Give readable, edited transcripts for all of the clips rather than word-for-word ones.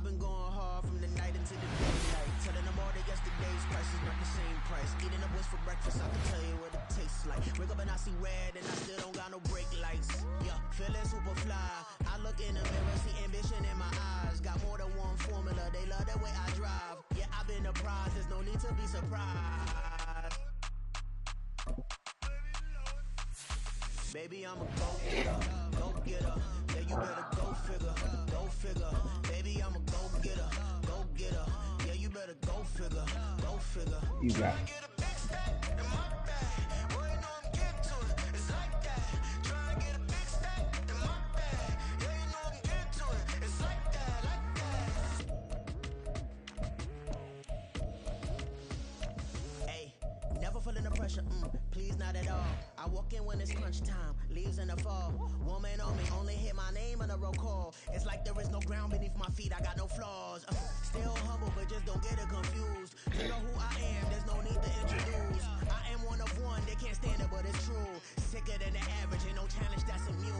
been going hard from the night into the daylight. Telling them all that yesterday's price is not the same price. Eating a West for breakfast, I can tell you what it tastes like. Wake up and I see red and I still don't got no brake lights. Yeah, feeling super fly. I look in the mirror, see ambition in my eyes. Got more than one formula, they love the way I drive. Yeah, I've been a prize, there's no need to be surprised. Baby, I'm a go-getter, go-getter. Yeah, you better go figure, go figure. Baby, I'm a go-getter, go-getter. Yeah, you better go figure, go figure. You got it. Please not at all. I walk in when it's crunch time, leaves in the fall. Woman on me, only hit my name on a roll call. It's like there is no ground beneath my feet, I got no flaws. Still humble, but just don't get it confused. You know who I am, there's no need to introduce. I am one of one, they can't stand it, but it's true. Sicker than the average, ain't no challenge that's immune.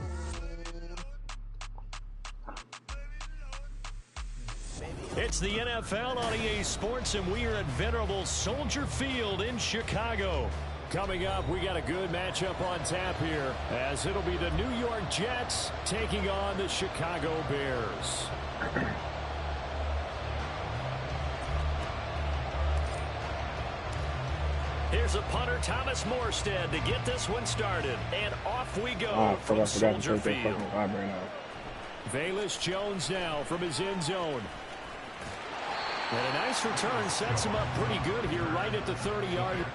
It's the NFL on EA Sports, and we are at venerable Soldier Field in Chicago. Coming up, we got a good matchup on tap here, as it'll be the New York Jets taking on the Chicago Bears. Here's a punter, Thomas Morstead, to get this one started. And off we go from Soldier Field. Velus Jones now from his end zone. And a nice return sets him up pretty good here right at the 30-yard.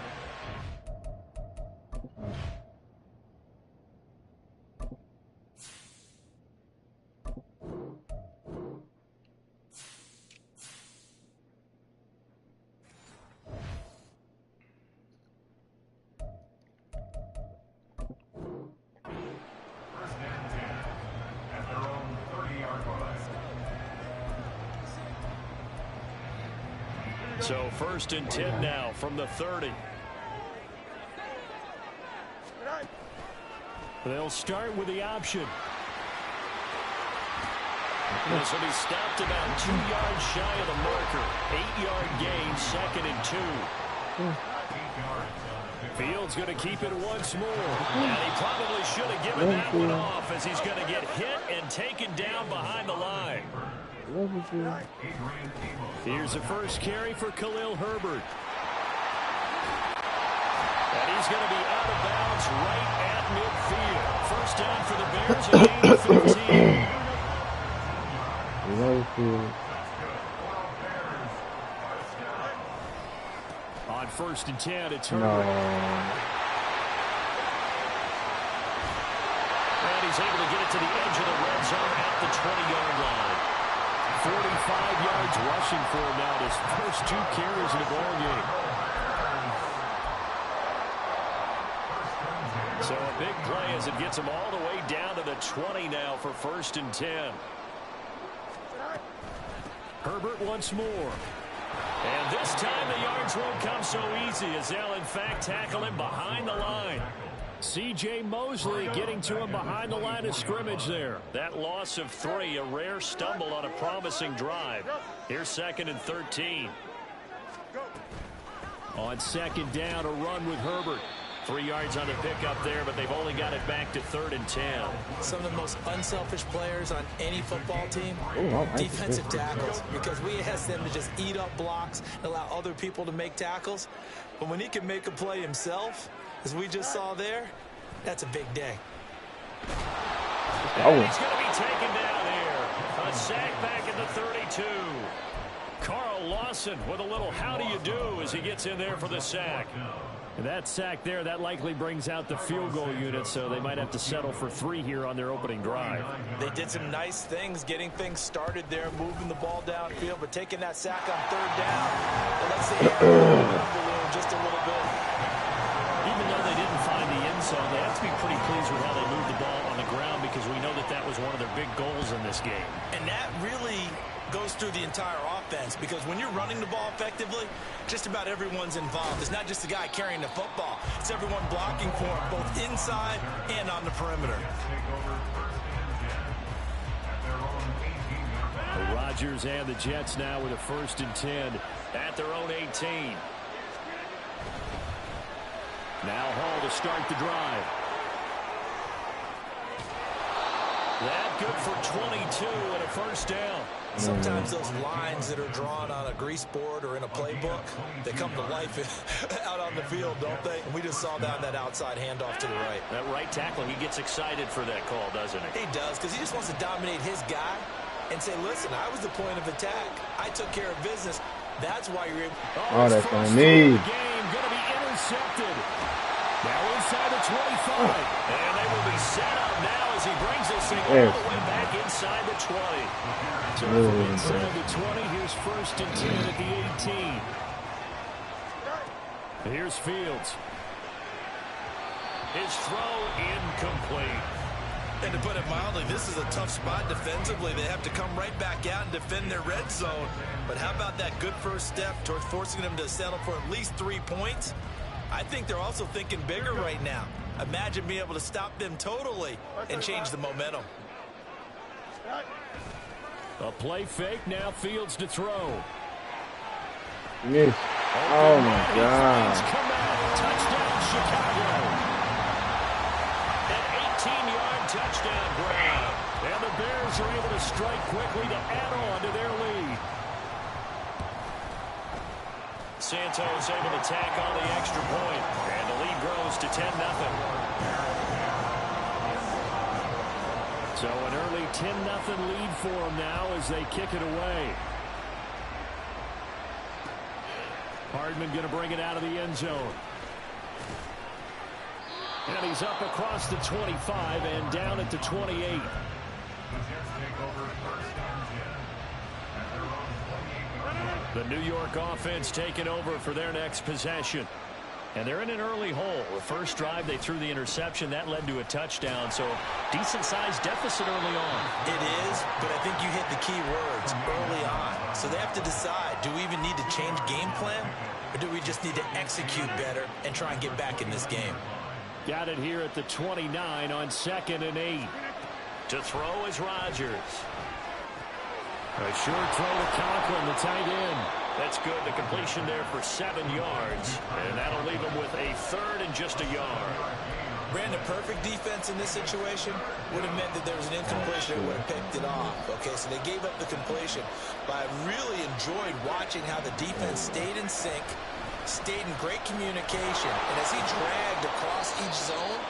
So 1st and 10 now from the 30. They'll start with the option. This will be stopped about 2 yards shy of the marker. 8-yard gain, 2nd and 2. Fields going to keep it once more. And he probably should have given that one off, as he's going to get hit and taken down behind the line. Here's the first carry for Khalil Herbert. And he's going to be out of bounds right at midfield. First down for the Bears at gain of 15. On 1st and 10, it's Herbert. And he's able to get it to the edge of the red zone at the 20-yard line. 45 yards rushing for him now, his first 2 carries in the ball game. So a big play as it gets him all the way down to the 20 now for 1st and 10. Herbert once more. And this time the yards won't come so easy, as they'll in fact tackle him behind the line. C.J. Mosley getting to him behind the line of scrimmage there. That loss of 3, a rare stumble on a promising drive. Here's 2nd and 13. On 2nd down, a run with Herbert. 3 yards on the pickup there, but they've only got it back to 3rd and 10. Some of the most unselfish players on any football team, defensive tackles, because we ask them to just eat up blocks, allow other people to make tackles. But when he can make a play himself, as we just saw there, that's a big day. And he's going to be taken down here. A sack back at the 32. Carl Lawson with a little how do you do as he gets in there for the sack. And that sack there, that likely brings out the field goal unit, so they might have to settle for 3 here on their opening drive. They did some nice things, getting things started there, moving the ball downfield, but taking that sack on 3rd down. And let's see, just a little bit. Even though they didn't find the end zone, they have to be pretty pleased with how they moved the ball on the ground, because we know that that was one of their big goals in this game. And that really goes through the entire offense, because when you're running the ball effectively, just about everyone's involved. It's not just the guy carrying the football. It's everyone blocking for him, both inside and on the perimeter. A Rodgers and the Jets now with a 1st and 10 at their own 18. Now Hall to start the drive. That good for 22 and a 1st down. Sometimes those lines that are drawn on a grease board or in a playbook, they come to life out on the field, don't they? And we just saw down that outside handoff to the right. That right tackle, he gets excited for that call, doesn't he? He does, because he just wants to dominate his guy and say, listen, I was the point of attack. I took care of business. That's why you're able. Oh, that's on me. Game going to be intercepted. Now inside the 25. And they will be set up now as he brings this thing all the way back inside the 20. So from inside the 20, here's 1st and 10 at the 18. Here's Fields. His throw incomplete. And to put it mildly, this is a tough spot defensively. They have to come right back out and defend their red zone. But how about that good first step towards forcing them to settle for at least 3 points? I think they're also thinking bigger right now. Imagine being able to stop them totally and change the momentum. A play fake, now Fields to throw. Yes. Oh, my God. Touchdown, Chicago. An 18-yard touchdown grab. And the Bears are able to strike quickly to add on to their lead. Santos able to tack on the extra point. And the lead grows to 10-0. So an early 10-0 lead for them now as they kick it away. Hardman going to bring it out of the end zone. And he's up across the 25 and down at the 28. The New York offense taking over for their next possession. And they're in an early hole. The first drive, they threw the interception. That led to a touchdown. So decent-sized deficit early on. It is, but I think you hit the key words early on. So they have to decide, do we even need to change game plan? Or do we just need to execute better and try and get back in this game? Got it here at the 29 on 2nd and 8. To throw is Rodgers. A short throw to Conklin, the tight end. That's good. The completion there for 7 yards. And that'll leave him with a 3rd and just a yard. Brandon, perfect defense in this situation would have meant that there was an incompletion that would have picked it off. Okay, so they gave up the completion. But I really enjoyed watching how the defense stayed in sync, stayed in great communication. And as he dragged across each zone,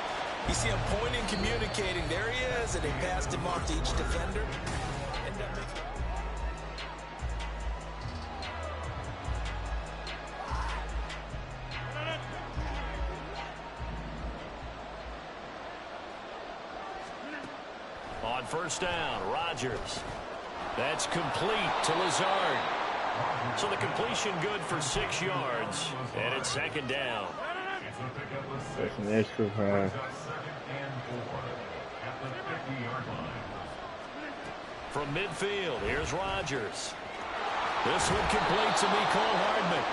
you see him pointing, communicating. There he is, and they passed him off to each defender. On 1st down, Rodgers. That's complete to Lazard. So the completion good for 6 yards. And it's 2nd down. That's an extra pass. From midfield, here's Rodgers. This one complete to Mecole Hardman.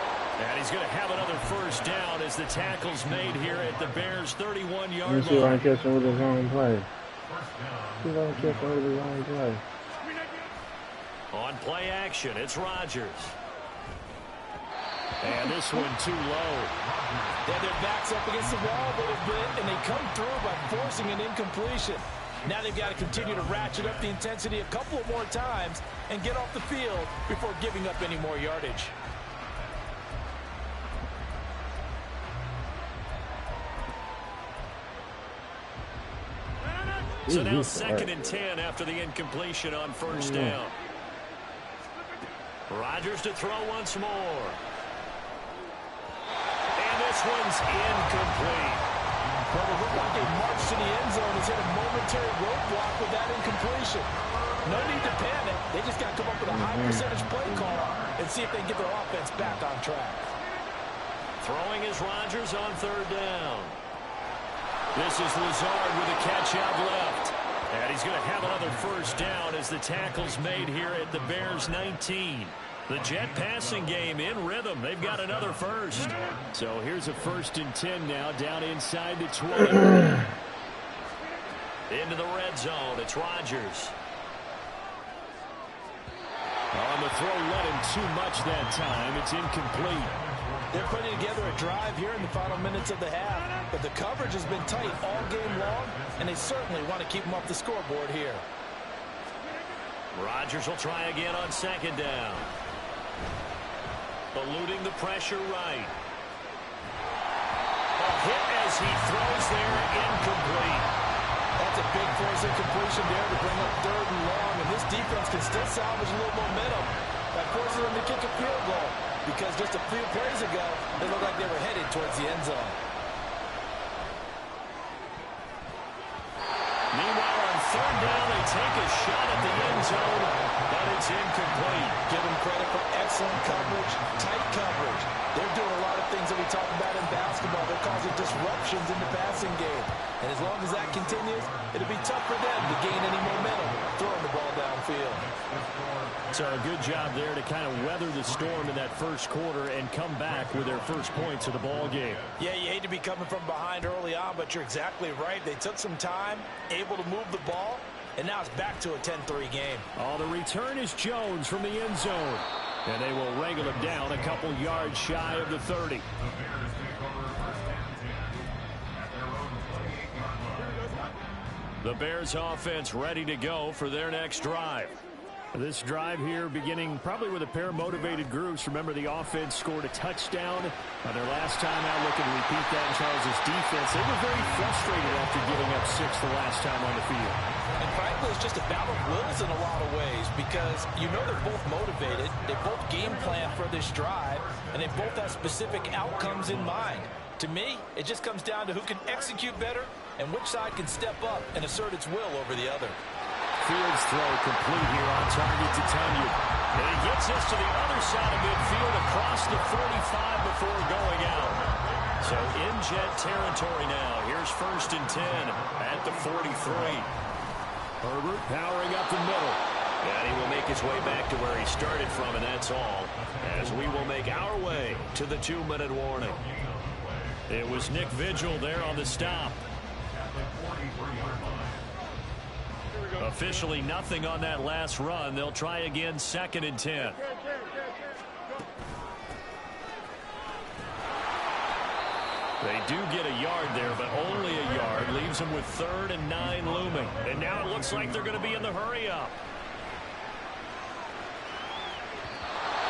And he's going to have another 1st down as the tackle's made here at the Bears' 31-yard line. Let's see if I can catch him with his own play. On play action, it's Rodgers. And this one too low. Yeah, their back's up against the wall a little bit, and they come through by forcing an incompletion. Now they've got to continue to ratchet up the intensity a couple of more times and get off the field before giving up any more yardage. So now 2nd and 10 after the incompletion on 1st down. Rodgers to throw once more. And this one's incomplete. Well, it looked like a march to the end zone has hit a momentary roadblock with that incompletion. No need to panic. They just got to come up with a high percentage play call and see if they can get their offense back on track. Throwing is Rodgers on 3rd down. This is Lazard with a catch out left. And he's going to have another 1st down as the tackle's made here at the Bears' 19. The Jet passing game in rhythm. They've got another 1st. So here's a 1st and 10 now down inside the 20. Into the red zone. It's Rodgers. the throw led him too much that time. It's incomplete. They're putting together a drive here in the final minutes of the half, but the coverage has been tight all game long, and they certainly want to keep them off the scoreboard here. Rodgers will try again on second down. Eluding the pressure right. A hit as he throws there, incomplete. That's a big force incompletion there to bring up 3rd and long, and this defense can still salvage a little momentum by forcing them to kick a field goal, because just a few plays ago, they looked like they were headed towards the end zone. Meanwhile, on 3rd down, they take a shot at the end zone, but it's incomplete. Give them credit for excellent coverage, tight coverage. They're doing a lot of things that we talk about in basketball. They're causing disruptions in the passing game. And as long as that continues, it'll be tough for them to gain any momentum throwing the ball downfield. So a good job there to kind of weather the storm in that first quarter and come back with their first points of the ball game. Yeah, you hate to be coming from behind early on, but you're exactly right. They took some time, able to move the ball, and now it's back to a 10-3 game. Oh, the return is Jones from the end zone. And they will wrangle him down a couple yards shy of the 30. The Bears offense ready to go for their next drive. This drive here beginning probably with a pair of motivated groups. Remember, the offense scored a touchdown on their last time out. Looking to repeat that in Charles' defense. They were very frustrated after giving up 6 the last time on the field. And frankly, it's just a battle of wills in a lot of ways, because you know they're both motivated. They both game plan for this drive, and they both have specific outcomes in mind. To me, it just comes down to who can execute better and which side can step up and assert its will over the other. Fields throw complete here on target to Tunyon. And he gets this to the other side of midfield across the 45 before going out. So in jet territory now. Here's 1st and 10 at the 43. Herbert powering up the middle. And he will make his way back to where he started from, and that's all. As we will make our way to the 2-minute warning. It was Nick Vigil there on the stop. Officially nothing on that last run. They'll try again, 2nd and 10. They do get a yard there, but only a yard. Leaves them with 3rd and 9 looming. And now it looks like they're going to be in the hurry-up.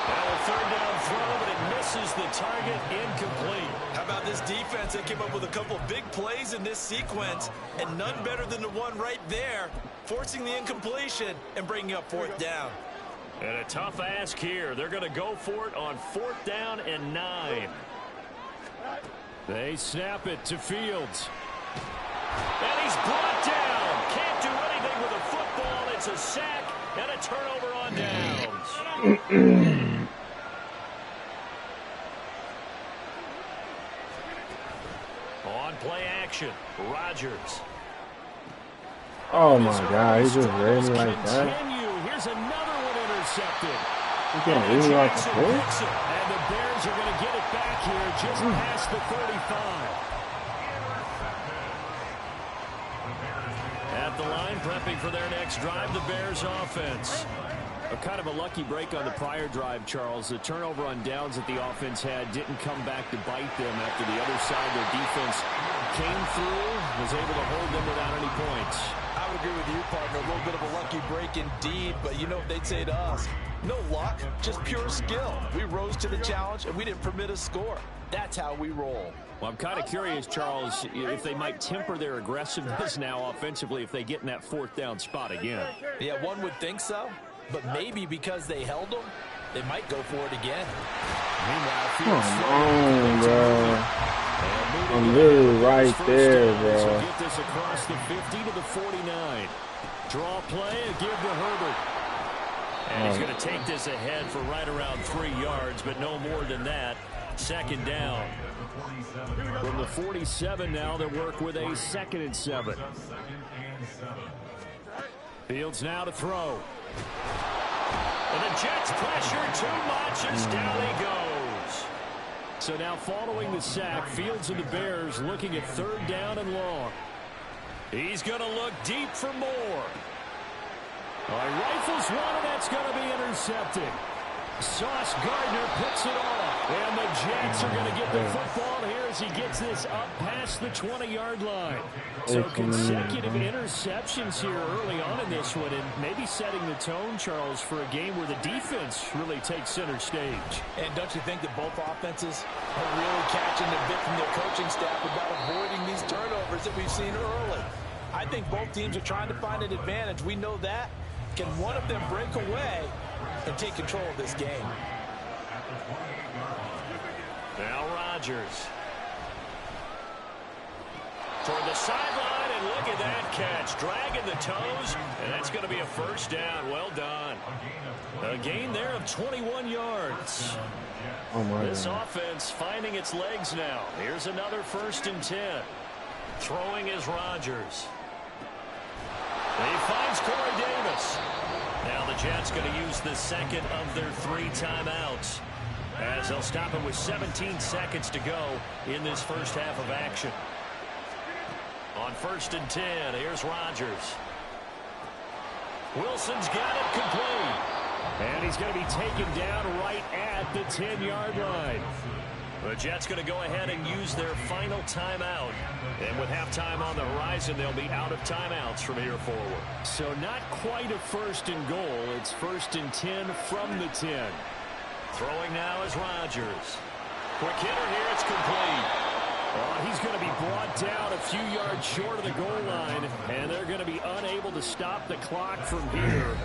Now a 3rd down throw, but it misses the target, incomplete. How about this defense? They came up with a couple of big plays in this sequence, and none better than the one right there, forcing the incompletion and bringing up 4th down. And a tough ask here. They're going to go for it on 4th down and 9. They snap it to Fields. And he's brought down. Can't do anything with a football. It's a sack and a turnover on downs. On play action, Rodgers. Oh my God, he just ran me like that. Here's another one intercepted. He can't read me like a fool. And the Bears are going to get it back here just past the 35. At the line, prepping for their next drive, the Bears offense. A kind of a lucky break on the prior drive, Charles. The turnover on downs that the offense had didn't come back to bite them after the other side. Their defense came through, was able to hold them without any points. I would agree with you, partner. A little bit of a lucky break indeed, but you know what they'd say to us? No luck, just pure skill. We rose to the challenge, and we didn't permit a score. That's how we roll. Well, I'm kind of curious, Charles, if they might temper their aggressiveness now offensively if they get in that 4th down spot again. Yeah, one would think so. But maybe because they held them, they might go for it again. Meanwhile, Come on, bro. I'm literally right there, bro. So get this across the 50 to the 49. Draw play, a give to Herbert. And he's going to take this ahead for right around 3 yards, but no more than that. 2nd down. From the 47 now, they work with a 2nd and 7. Fields now to throw. And the Jets pressure too much as down he goes. So now following the sack, Fields and the Bears looking at 3rd down and long. He's going to look deep for more. Rifles one, and that's going to be intercepted. Sauce Gardner picks it off. And the Jets are going to get the football here as he gets this up past the 20-yard line. So consecutive interceptions here early on in this one, and maybe setting the tone, Charles, for a game where the defense really takes center stage. And don't you think that both offenses are really catching the bit from their coaching staff about avoiding these turnovers that we've seen early? I think both teams are trying to find an advantage. We know that. Can one of them break away and take control of this game? Now Rodgers. Toward the sideline, and look at that catch. Dragging the toes, and that's going to be a first down. Well done. A gain there of 21 yards. Oh my This God. offense finding its legs now. Here's another 1st and 10. Throwing is Rodgers. He finds Corey Davis. Now the Jets going to use the second of their 3 timeouts, as they'll stop him with 17 seconds to go in this first half of action. On 1st and 10, here's Rodgers. Wilson's got it complete. And he's going to be taken down right at the 10-yard line. The Jets going to go ahead and use their final timeout. And with halftime on the horizon, they'll be out of timeouts from here forward. So not quite a 1st and goal. It's 1st and 10 from the 10. Throwing now is Rodgers. Quick hitter here. It's complete. He's going to be brought down a few yards short of the goal line. And they're going to be unable to stop the clock from here.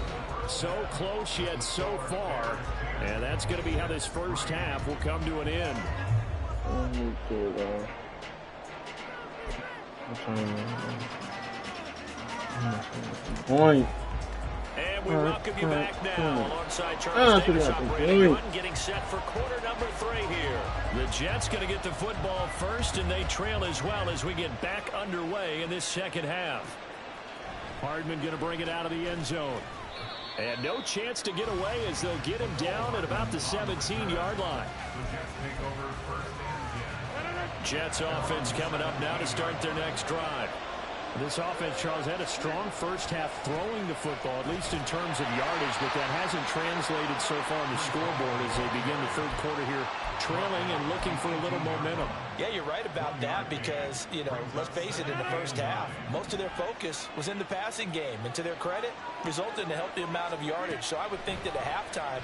So close yet so far. And that's going to be how this first half will come to an end. Point. And we welcome you back now alongside Charles Davis operating one, getting set for quarter number 3 here. The Jets going to get the football first, and they trail as well as we get back underway in this second half. Hardman going to bring it out of the end zone. And no chance to get away as they'll get him down at about the 17-yard line. Jets offense coming up now to start their next drive. This offense, Charles, had a strong first half throwing the football, at least in terms of yardage, but that hasn't translated so far on the scoreboard as they begin the third quarter here, trailing and looking for a little momentum. Yeah, you're right about that because, let's face it, in the first half, most of their focus was in the passing game. And to their credit, resulted in a healthy amount of yardage. So I would think that at halftime,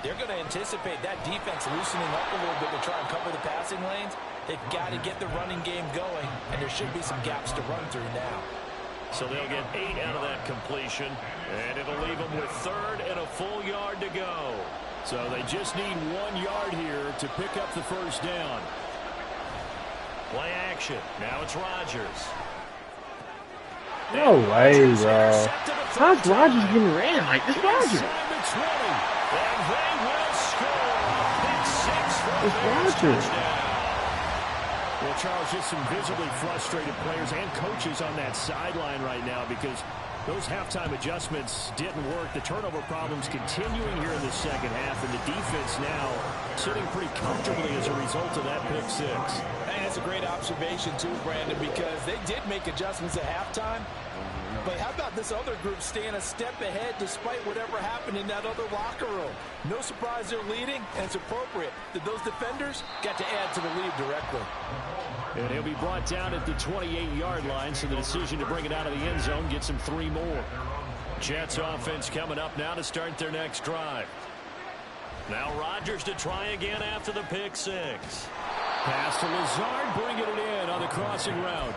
they're going to anticipate that defense loosening up a little bit to try and cover the passing lanes. They've got to get the running game going, and there should be some gaps to run through now. So they'll get 8 out of that completion, and it'll leave them with 3rd and a full yard to go. So they just need 1 yard here to pick up the first down. Play action. Now it's Rodgers. No way, bro. How's Rodgers getting ran like this? Rodgers. And they will score. Pick 6 for It's Rodgers. Well, Charles, just some visibly frustrated players and coaches on that sideline right now because those halftime adjustments didn't work. The turnover problems continuing here in the second half, and the defense now sitting pretty comfortably as a result of that pick 6. And that's a great observation, too, Brandon, because they did make adjustments at halftime. But how about this other group staying a step ahead despite whatever happened in that other locker room? No surprise they're leading, and it's appropriate that those defenders got to add to the lead directly. And he'll be brought down at the 28-yard line, so the decision to bring it out of the end zone gets him 3 more. Jets offense coming up now to start their next drive. Now Rodgers to try again after the pick 6. Pass to Lazard, bringing it in on the crossing route.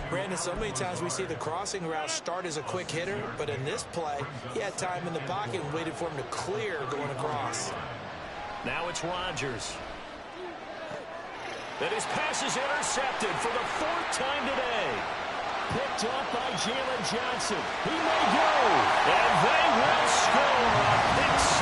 Brandon, so many times we see the crossing route start as a quick hitter, but in this play, he had time in the pocket and waited for him to clear going across. Now it's Rodgers. And his pass is intercepted for the 4th time today. Picked up by Jalen Johnson. He may go. And they will score. Pick 6.